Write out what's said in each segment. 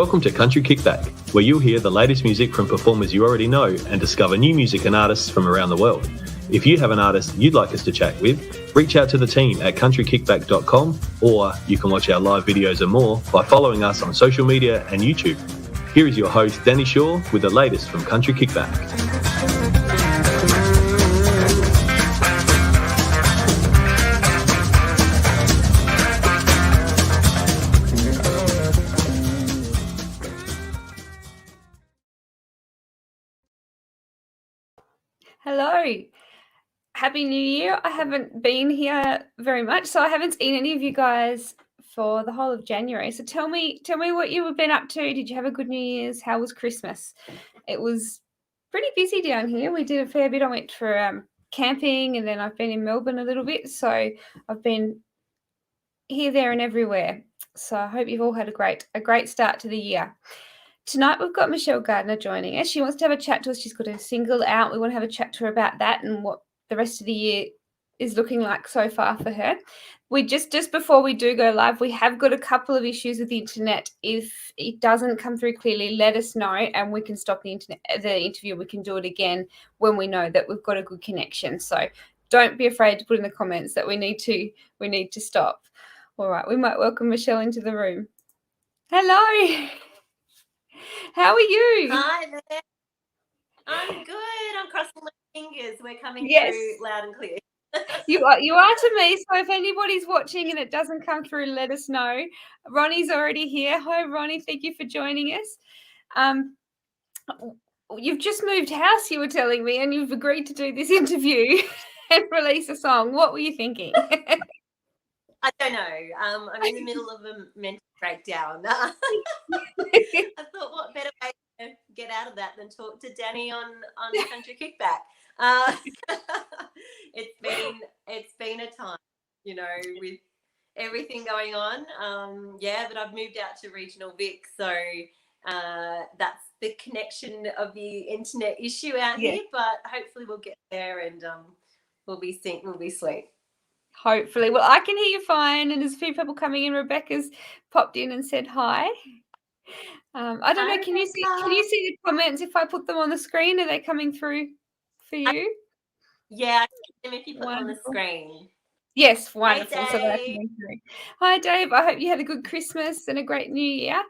Welcome to Country Kickback, where you'll hear the latest music from performers you already know and discover new music and artists from around the world. If you have an artist you'd like us to chat with, reach out to the team at countrykickback.com, or you can watch our live videos and more by following us on social media and YouTube. Here is your host, Danny Shaw, with the latest from Country Kickback. Hello. Happy New Year. I haven't been here very much, so I haven't seen any of you guys for the whole of January. So tell me what you have been up to. Did you have a good New Year's? How was Christmas? It was pretty busy down here. We did a fair bit. I went for camping, and then I've been in Melbourne a little bit. So I've been here, there, and everywhere. So I hope you've all had a great start to the year. Tonight we've got Michele Gardiner joining us. She wants to have a chat to us. She's got a single out. We want to have a chat to her about that and what the rest of the year is looking like so far for her. We just before we do go live, we have got a couple of issues with the internet. If it doesn't come through clearly, let us know and we can stop the interview. We can do it again when we know that we've got a good connection. So don't be afraid to put in the comments that we need to stop. All right, we might welcome Michele into the room. Hello. How are you? Hi there. I'm good. I'm crossing my fingers. We're coming through loud and clear. You are to me. So if anybody's watching and it doesn't come through, let us know. Ronnie's already here. Hi, Ronnie. Thank you for joining us. You've just moved house, you were telling me, and you've agreed to do this interview and release a song. What were you thinking? I don't know. I'm in the middle of a mental breakdown. I thought, what better way to get out of that than talk to Danny on Country Kickback. It's been a time, with everything going on. But I've moved out to regional Vic, so that's the connection of the internet issue out here. But hopefully we'll get there and we'll be sweet. Hopefully. Well, I can hear you fine, and there's a few people coming in. Rebecca's popped in and said hi. I don't know. Can you see the comments if I put them on the screen? Are they coming through for you? Yeah, I can see them if you put them on the screen. Yes, wonderful. Hey, so they're coming through. Hi, Dave. I hope you had a good Christmas and a great New Year.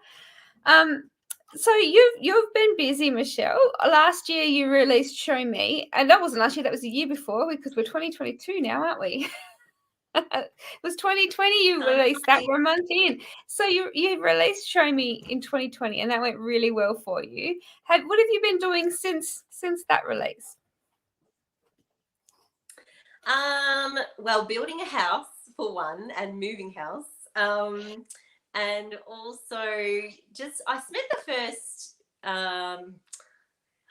So you've been busy, Michele. Last year you released "Show Me," and that wasn't last year. That was the year before, because we're 2022 now, aren't we? It was 2020 you released that. We're a month in. So you released "Show Me" in 2020, and that went really well for you. What have you been doing since that release? Well, building a house for one, and moving house. And also I spent the first I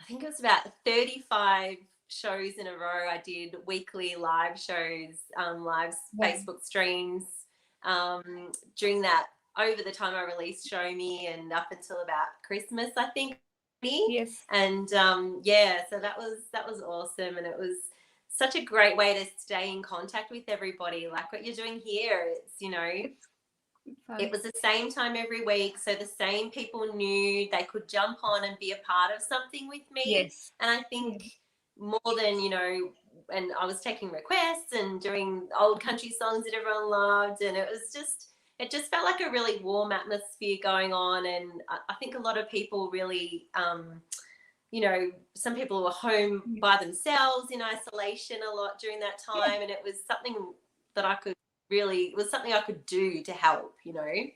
think it was about 35 shows in a row. I did weekly live shows, Facebook streams during that, over the time I released "Show Me" and up until about Christmas, I think. Yes. And so that was awesome, and it was such a great way to stay in contact with everybody, like what you're doing here. It's it was the same time every week, so the same people knew they could jump on and be a part of something with me. Yes. And I think more than, and I was taking requests and doing old country songs that everyone loved, and it just felt like a really warm atmosphere going on. And I think a lot of people really, some people were home by themselves in isolation a lot during that time, and it was something that I could do to help,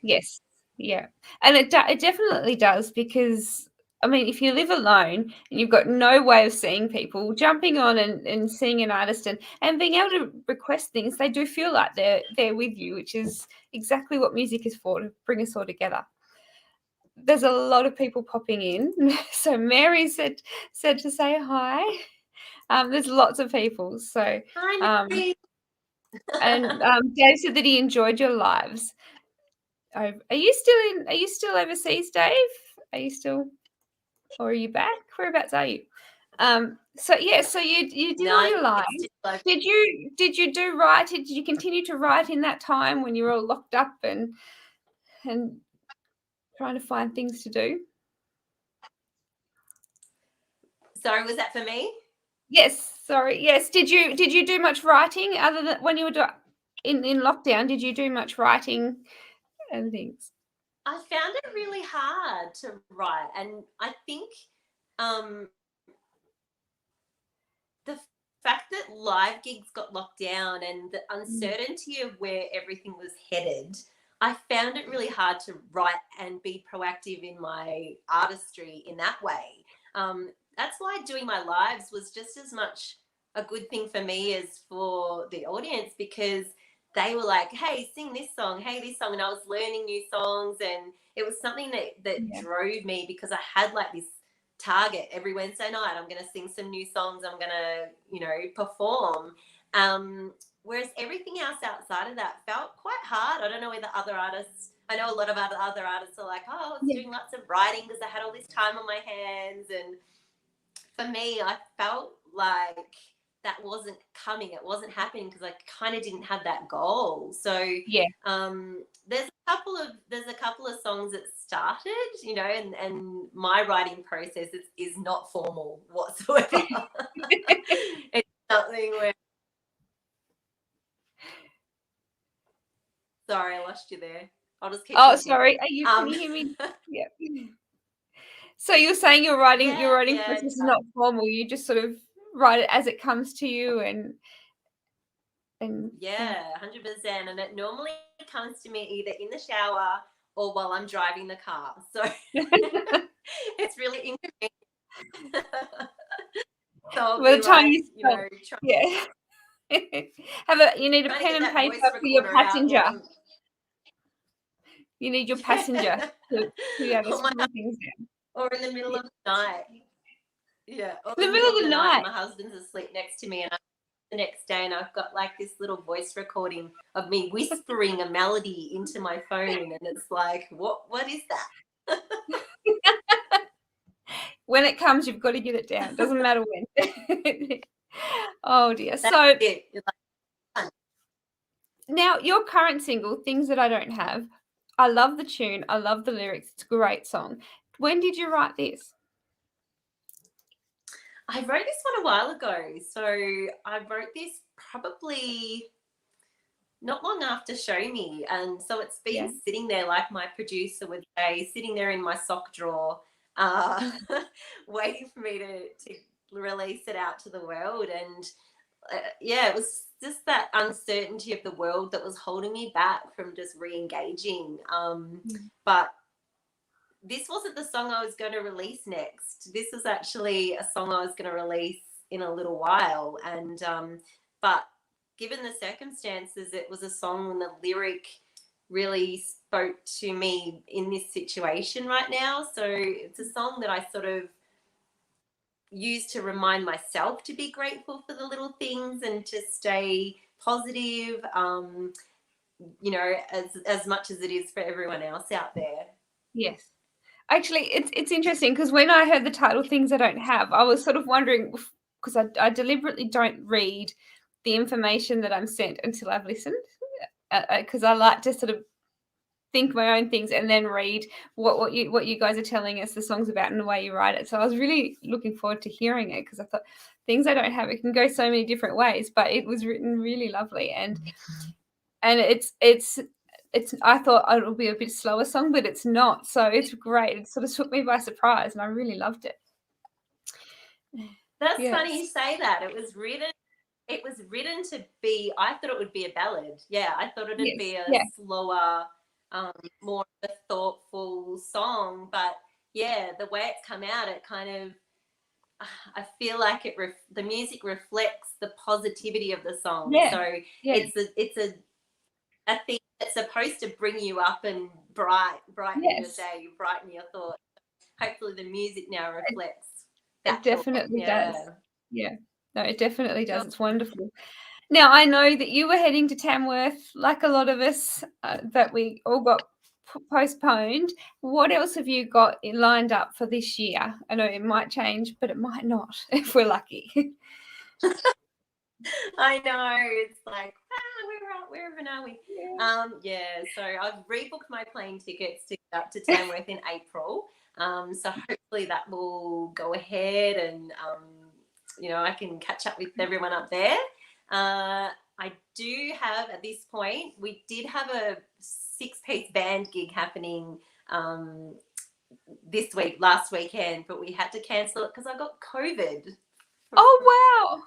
Yes. Yeah. And it definitely does, because I mean, if you live alone and you've got no way of seeing people, jumping on and seeing an artist and being able to request things, they do feel like they're with you, which is exactly what music is for, to bring us all together. There's a lot of people popping in. So Mary said to say hi. There's lots of people. So hi, Mary. And Dave said that he enjoyed your lives. Are you still overseas, Dave? Are you still, or are you back? Whereabouts are you? So you did all your lives. Did you do write? Did you continue to write in that time when you were all locked up and trying to find things to do. Sorry, was that for me? Yes, sorry. Yes. Did you do much writing other than when you were in lockdown? Did you do much writing and things? I found it really hard to write, and I think the fact that live gigs got locked down and the uncertainty of where everything was headed, I found it really hard to write and be proactive in my artistry in that way. That's why doing my lives was just as much a good thing for me as for the audience, because they were like, hey, sing this song, hey, this song. And I was learning new songs, and it was something that drove me, because I had like this target every Wednesday night. I'm going to sing some new songs. I'm going to, perform. Whereas everything else outside of that felt quite hard. I don't know whether other artists, I know a lot of other artists are like, oh, I was doing lots of writing because I had all this time on my hands. And for me, I felt like that wasn't coming. It wasn't happening because I kind of didn't have that goal. So there's a couple of songs that started, and my writing process is not formal whatsoever. It's something where, sorry, I lost you there. I'll just keep talking. Sorry. Can you hear me? Yeah. So you're saying your writing process is not formal. You just sort of write it as it comes to you, and 100%. And it normally comes to me either in the shower or while I'm driving the car. So it's really inconvenient. So by the time you you need a pen and paper for your passenger. You need your passenger to be able to scribble things down. Or in the middle of the night. Yeah. Or in the middle of the night. My husband's asleep next to me, and the next day, and I've got like this little voice recording of me whispering a melody into my phone, and it's like, what is that? When it comes, you've got to get it down. Doesn't matter when. Oh dear. That's it. Now, your current single, Things That I Don't Have, I love the tune. I love the lyrics. It's a great song. When did you write this? I wrote this one a while ago. So I wrote this probably not long after Show Me. And so it's been sitting there, like my producer would say, sitting there in my sock drawer, waiting for me to release it out to the world. And it was just that uncertainty of the world that was holding me back from just re-engaging. But this wasn't the song I was going to release next. This was actually a song I was going to release in a little while. And but given the circumstances, it was a song and the lyric really spoke to me in this situation right now. So it's a song that I sort of use to remind myself to be grateful for the little things and to stay positive, as much as it is for everyone else out there. Yes. Actually, it's interesting because when I heard the title Things I Don't Have, I was sort of wondering, because I deliberately don't read the information that I'm sent until I've listened, because I like to sort of think my own things and then read what you guys are telling us the song's about and the way you write it. So I was really looking forward to hearing it, because I thought Things I Don't Have, it can go so many different ways, but it was written really lovely, and it's I thought it'll be a bit slower song, but it's not. So it's great. It sort of took me by surprise, and I really loved it. That's funny you say that. It was written to be, I thought it would be a ballad. Yeah, I thought it'd be a slower, more of a thoughtful song. But yeah, the way it's come out, it kind of, I feel like the music reflects the positivity of the song. Yeah. So it's a thing that's supposed to bring you up and brighten your day, brighten your thoughts. Hopefully the music now reflects that. It definitely does. Yeah. No, it definitely does. It's wonderful. Now, I know that you were heading to Tamworth, like a lot of us, that we all got postponed. What else have you got lined up for this year? I know it might change, but it might not if we're lucky. I know. It's like, Where even are we? Yeah. So I've rebooked my plane tickets to get up to Tamworth in April. So hopefully that will go ahead, and I can catch up with everyone up there. I do have, at this point, we did have a 6-piece band gig happening last weekend, but we had to cancel it because I got COVID. Oh,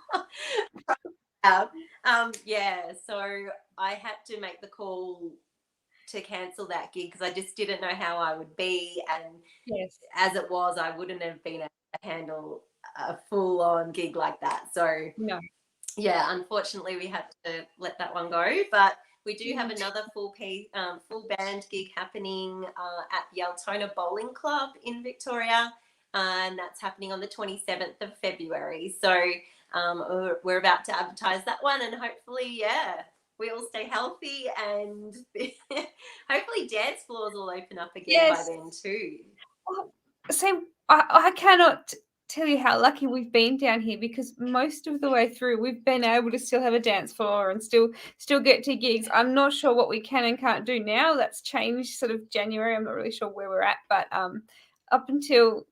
wow. So I had to make the call to cancel that gig because I just didn't know how I would be, and Yes. as it was, I wouldn't have been able to handle a full-on gig like that. So No. yeah, unfortunately, we had to let that one go. But we do have another full band gig happening at the Altona Bowling Club in Victoria, and that's happening on the 27th of February. So we're about to advertise that one, and hopefully, we all stay healthy, and hopefully dance floors will open up again by then too. Same. I cannot tell you how lucky we've been down here, because most of the way through we've been able to still have a dance floor and still get to gigs. I'm not sure what we can and can't do now. That's changed sort of January. I'm not really sure where we're at, but up until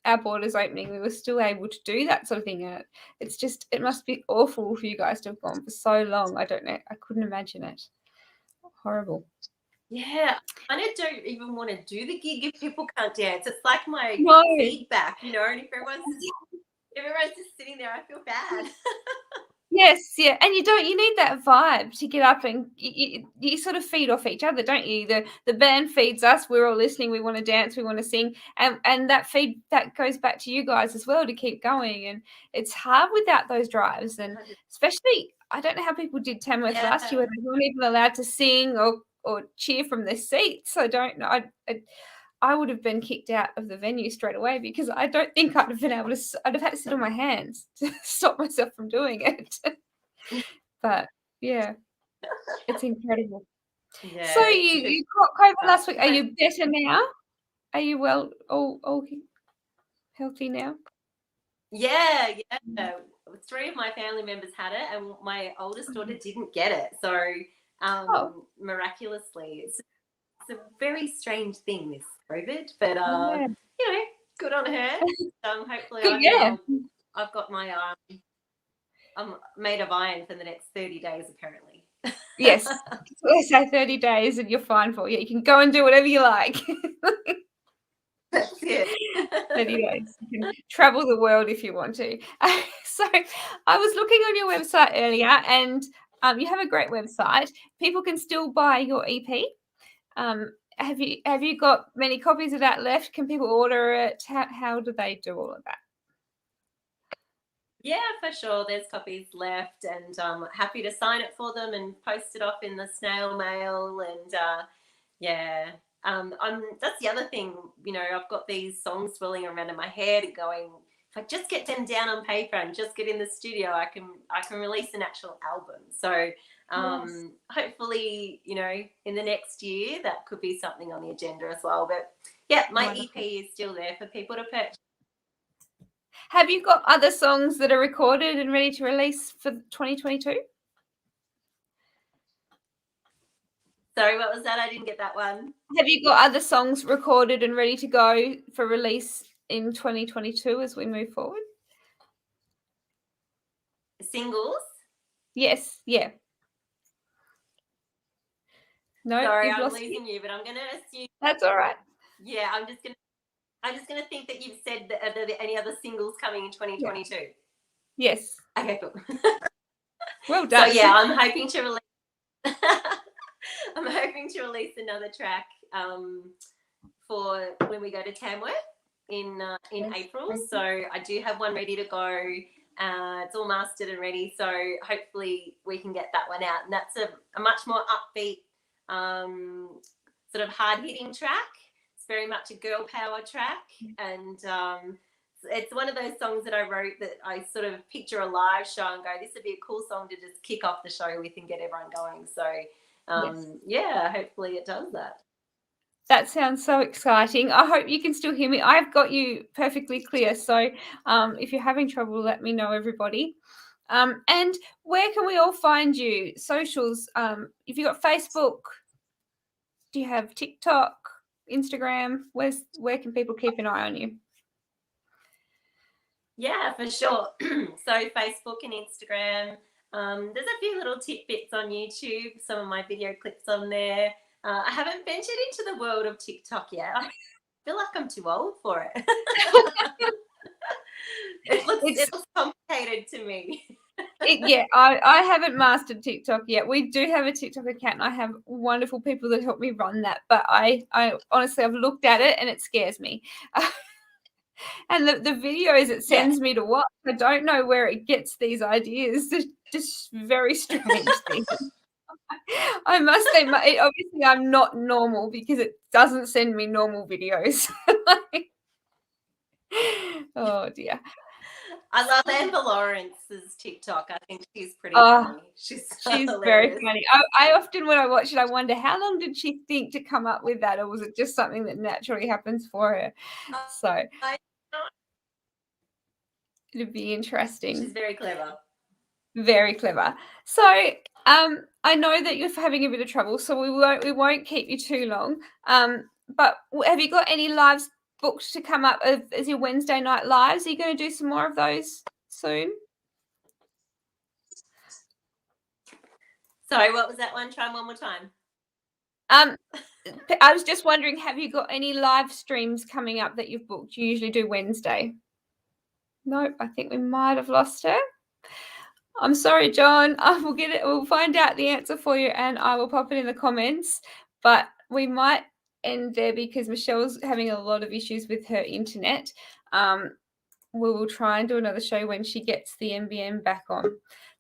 our borders opening, we were still able to do that sort of thing. And it must be awful for you guys to have gone for so long. I don't know. I couldn't imagine it. Horrible. Yeah, I kind of don't even want to do the gig if people can't dance. It's like my feedback, and if everyone's just sitting there, I feel bad. Yes, yeah, and you need that vibe to get up, and you sort of feed off each other, don't you? The band feeds us. We're all listening. We want to dance. We want to sing, and that goes back to you guys as well to keep going. And it's hard without those drives, and especially I don't know how people did Tamworth last year, where they weren't even allowed to sing or cheer from their seats. I don't know. I would have been kicked out of the venue straight away, because I don't think I'd have been able to. I'd have had to sit on my hands to stop myself from doing it. But yeah, it's incredible. Yeah. So you got COVID last week. Are you better now? Are you well? All healthy now? Yeah. 3 of my family members had it, and my oldest daughter didn't get it. So miraculously, it's a very strange thing, this COVID, but good on her. Hopefully I've got my I'm made of iron for the next 30 days apparently. Yes. Let's say 30 days and you're fine for it. You can go and do whatever you like. That's it. 30 days. You can travel the world if you want to. So I was looking on your website earlier, and you have a great website. People can still buy your EP. Have you got many copies of that left? Can people order it? How do they do all of that? Yeah, for sure. There's copies left, and I'm happy to sign it for them and post it off in the snail mail. And that's the other thing. I've got these songs swirling around in my head and going, if I just get them down on paper and just get in the studio, I can release an actual album. So hopefully, in the next year, that could be something on the agenda as well. But yeah, my EP is still there for people to purchase. Have you got other songs that are recorded and ready to release for 2022? Sorry, what was that? I didn't get that one. Have you got other songs recorded and ready to go for release in 2022 as we move forward? Singles? Yes, yeah. No, sorry, I'm losing you, but I'm going to assume. That's all right. Yeah, I'm just going to think that you've said that are there any other singles coming in 2022? Yeah. Yes. Okay, cool. Well done. So yeah, I'm hoping to release another track for when we go to Tamworth in April. So I do have one ready to go. It's all mastered and ready. So hopefully we can get that one out. And that's a much more upbeat, sort of hard-hitting track. Very much a girl power track, and it's one of those songs that I wrote that I sort of picture a live show and go, this would be a cool song to just kick off the show with and get everyone going. So yeah, hopefully it does that. That sounds so exciting. I hope you can still hear me. I've got you perfectly clear, so if you're having trouble, let me know, everybody. And where can we all find you? Socials. If you got Facebook, do you have TikTok, Instagram? Where can people keep an eye on you? Yeah, for sure. So Facebook and Instagram. There's a few little tidbits on YouTube, some of my video clips on there. I haven't ventured into the world of TikTok yet. I feel like I'm too old for it. It looks complicated to me. I haven't mastered TikTok yet. We do have a TikTok account and I have wonderful people that help me run that. But I honestly, I've looked at it and it scares me. And the videos it sends me to watch, I don't know where it gets these ideas. They're just very strange things. I must say, obviously I'm not normal because it doesn't send me normal videos. Oh, dear. I love Amber Lawrence's TikTok. I think she's pretty funny. She's very funny. I often, when I watch it, I wonder how long did she think to come up with that, or was it just something that naturally happens for her? So it'd be interesting. She's very clever. Very clever. So I know that you're having a bit of trouble, so we won't keep you too long. But have you got any lives booked to come up as your Wednesday night lives? Are you going to do some more of those soon? Sorry, what was that one? Try one more time. I was just wondering, have you got any live streams coming up that you've booked? You usually do Wednesday. Nope, I think we might have lost her. I'm sorry, John. We'll get it. We'll find out the answer for you, and I will pop it in the comments. But we might end there because Michelle's having a lot of issues with her internet. We will try and do another show when she gets the NBN back on.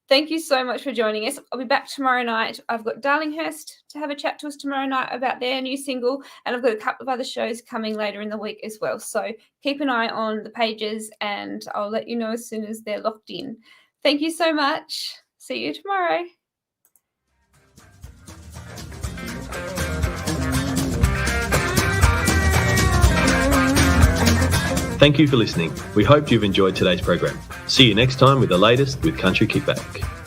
Thank you so much for joining us. I'll be back tomorrow night. I've got Darlinghurst to have a chat to us tomorrow night about their new single, and I've got a couple of other shows coming later in the week as well. So keep an eye on the pages, and I'll let you know as soon as they're locked in. Thank you so much. See you tomorrow. Thank you for listening. We hope you've enjoyed today's program. See you next time with the latest with Country Kickback.